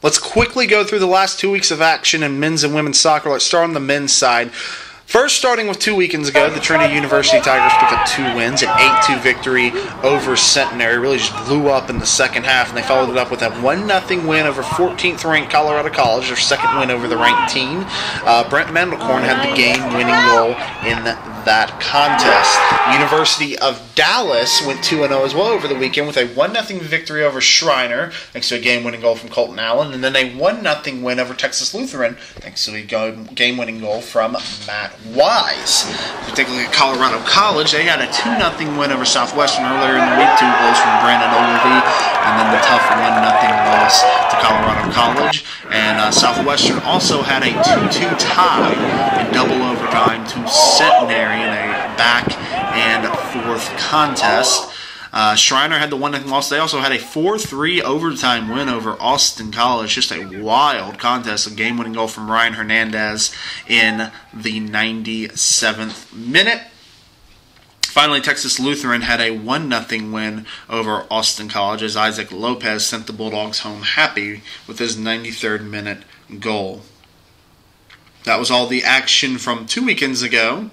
Let's quickly go through the last 2 weeks of action in men's and women's soccer. Let's start on the men's side. First, starting with 2 weekends ago, the Trinity University Tigers picked up 2 wins, an 8-2 victory over Centenary. Really just blew up in the second half, and they followed it up with a 1-0 win over 14th-ranked Colorado College, their second win over the ranked team. Brent Mandelkorn had the game-winning goal in that contest. University of Dallas went 2-0 as well over the weekend with a 1-0 victory over Shriner, thanks to a game-winning goal from Colton Allen, and then a 1-0 win over Texas Lutheran, thanks to a game-winning goal from Matt Wise. If you take a look at Colorado College, they had a 2-0 win over Southwestern earlier in the week, 2 goals from Brandon Overby, and then the tough 1-0 loss to Colorado College. And Southwestern also had a 2-2 tie in double overtime to Centenary in a back and forth contest. Shriner had the 1-0 loss. They also had a 4-3 overtime win over Austin College. Just a wild contest. A game-winning goal from Ryan Hernandez in the 97th minute. Finally, Texas Lutheran had a 1-0 win over Austin College as Isaac Lopez sent the Bulldogs home happy with his 93rd minute goal. That was all the action from 2 weekends ago.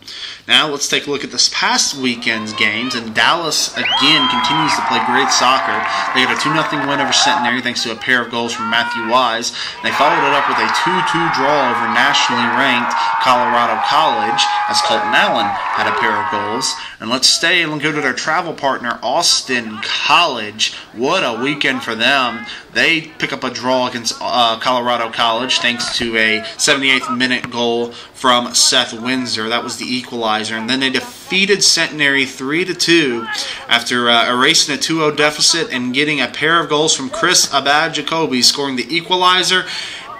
Now let's take a look at this past weekend's games. And Dallas, again, continues to play great soccer. They had a 2-0 win over Centenary thanks to a pair of goals from Matthew Wise. They followed it up with a 2-2 draw over nationally ranked Colorado College as Colton Allen had a pair of goals. And let's stay and go to their travel partner, Austin College. What a weekend for them. They pick up a draw against Colorado College thanks to a 78th minute goal from Seth Windsor. That was the equalizer. And then they defeated Centenary 3-2 after erasing a 2-0 deficit and getting a pair of goals from Chris Abad-Jacoby, scoring the equalizer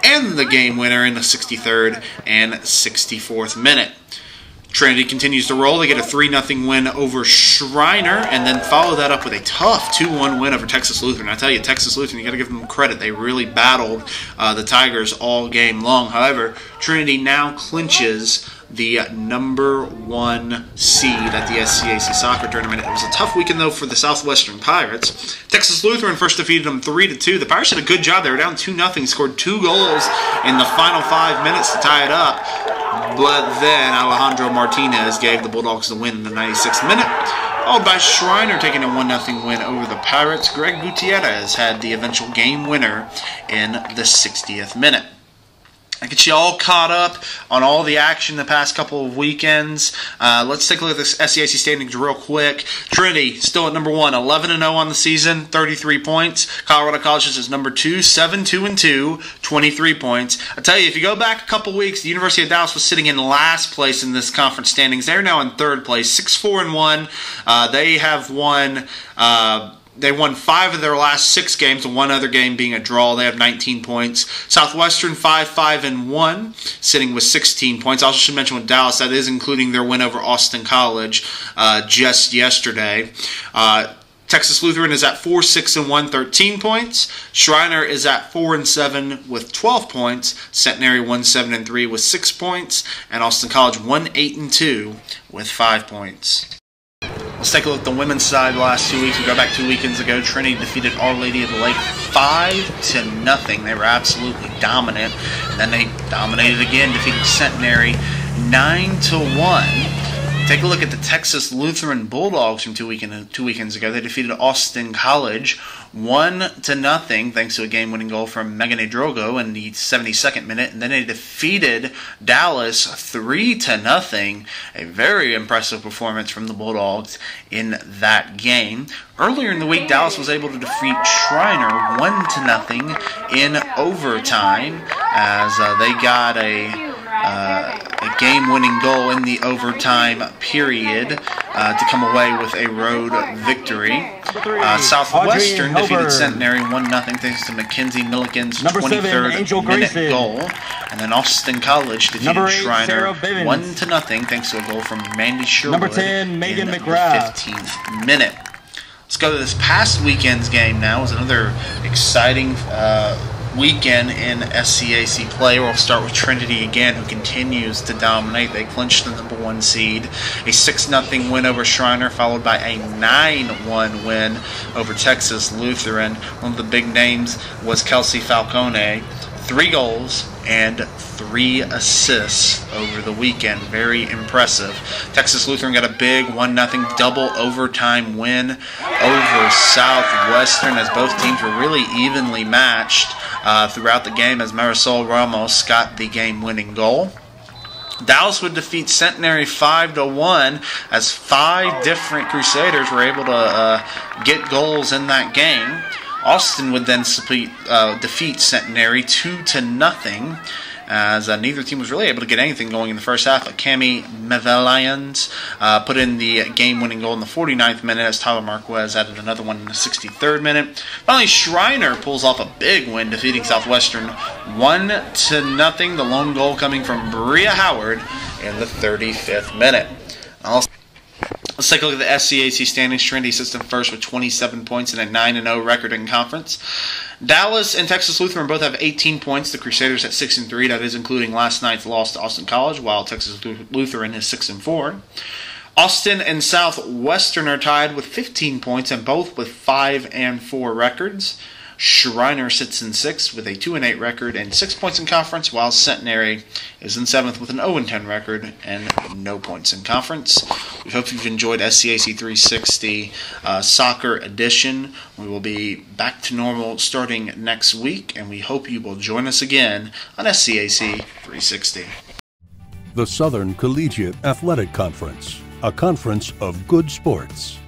and the game winner in the 63rd and 64th minute. Trinity continues to roll. They get a 3-0 win over Shriner and then follow that up with a tough 2-1 win over Texas Lutheran. I tell you, Texas Lutheran, you got to give them credit. They really battled the Tigers all game long. However, Trinity now clinches the #1 seed at the SCAC soccer tournament. It was a tough weekend, though, for the Southwestern Pirates. Texas Lutheran first defeated them 3-2. The Pirates did a good job. They were down 2-0, scored 2 goals in the final 5 minutes to tie it up. But then Alejandro Martinez gave the Bulldogs the win in the 96th minute, followed by Shriner taking a 1-0 win over the Pirates. Greg Gutierrez had the eventual game winner in the 60th minute. I get you all caught up on all the action the past couple of weekends. Let's take a look at this SCAC standings real quick. Trinity still at #1, 11-0 on the season, 33 points. Colorado College is #2, 7-2-2, 23 points. I tell you, if you go back a couple weeks, the University of Dallas was sitting in last place in this conference standings. They're now in 3rd place, 6-4-1. They have won. They won 5 of their last 6 games, and 1 other game being a draw. They have 19 points. Southwestern 5-5-1, sitting with 16 points. I also should mention with Dallas, that is including their win over Austin College just yesterday. Texas Lutheran is at 4-6-1, 13 points. Shriner is at 4-7 with 12 points. Centenary 1-7-3 with 6 points. And Austin College 1-8-2 with 5 points. Let's take a look at the women's side the last 2 weeks. We go back 2 weekends ago. Trinity defeated Our Lady of the Lake 5-0. They were absolutely dominant. And then they dominated again, defeating Centenary 9-1. Take a look at the Texas Lutheran Bulldogs from 2 weekends ago. They defeated Austin College 1-0, thanks to a game-winning goal from Megan Drogo in the 72nd minute. And then they defeated Dallas 3-0. A very impressive performance from the Bulldogs in that game. Earlier in the week, Dallas was able to defeat Shriner 1-0 in overtime as they got a game-winning goal in the overtime period to come away with a road victory. Southwestern defeated Centenary 1-0 thanks to Mackenzie Milliken's 23rd minute goal. And then Austin College defeated Shriner 1-0 thanks to a goal from Mandy Sherwood in the 15th minute. Let's go to this past weekend's game now. It was another exciting weekend in SCAC play. We'll start with Trinity again, who continues to dominate. They clinched the #1 seed. A 6-0 win over Shriner, followed by a 9-1 win over Texas Lutheran. One of the big names was Kelsey Falcone. 3 goals and 3 assists over the weekend. Very impressive. Texas Lutheran got a big 1-0 double overtime win over Southwestern, as both teams were really evenly matched throughout the game, as Marisol Ramos got the game-winning goal. Dallas would defeat Centenary 5-1, as 5 different Crusaders were able to get goals in that game. Austin would then defeat Centenary 2-0, as neither team was really able to get anything going in the first half. But Cami Mevelians put in the game-winning goal in the 49th minute, as Tyler Marquez added another one in the 63rd minute. Finally, Shriner pulls off a big win, defeating Southwestern 1-0, the lone goal coming from Bria Howard in the 35th minute. Let's take a look at the SCAC standings. Trinity sits in first with 27 points and a 9-0 record in conference. Dallas and Texas Lutheran both have 18 points. The Crusaders at 6-3. That is including last night's loss to Austin College, while Texas Lutheran is 6-4. Austin and Southwestern are tied with 15 points and both with 5-4 records. Shriner sits in 6th with a 2-8 record and 6 points in conference, while Centenary is in 7th with an 0-10 record and no points in conference. We hope you've enjoyed SCAC 360 Soccer Edition. We will be back to normal starting next week, and we hope you will join us again on SCAC 360. The Southern Collegiate Athletic Conference, a conference of good sports.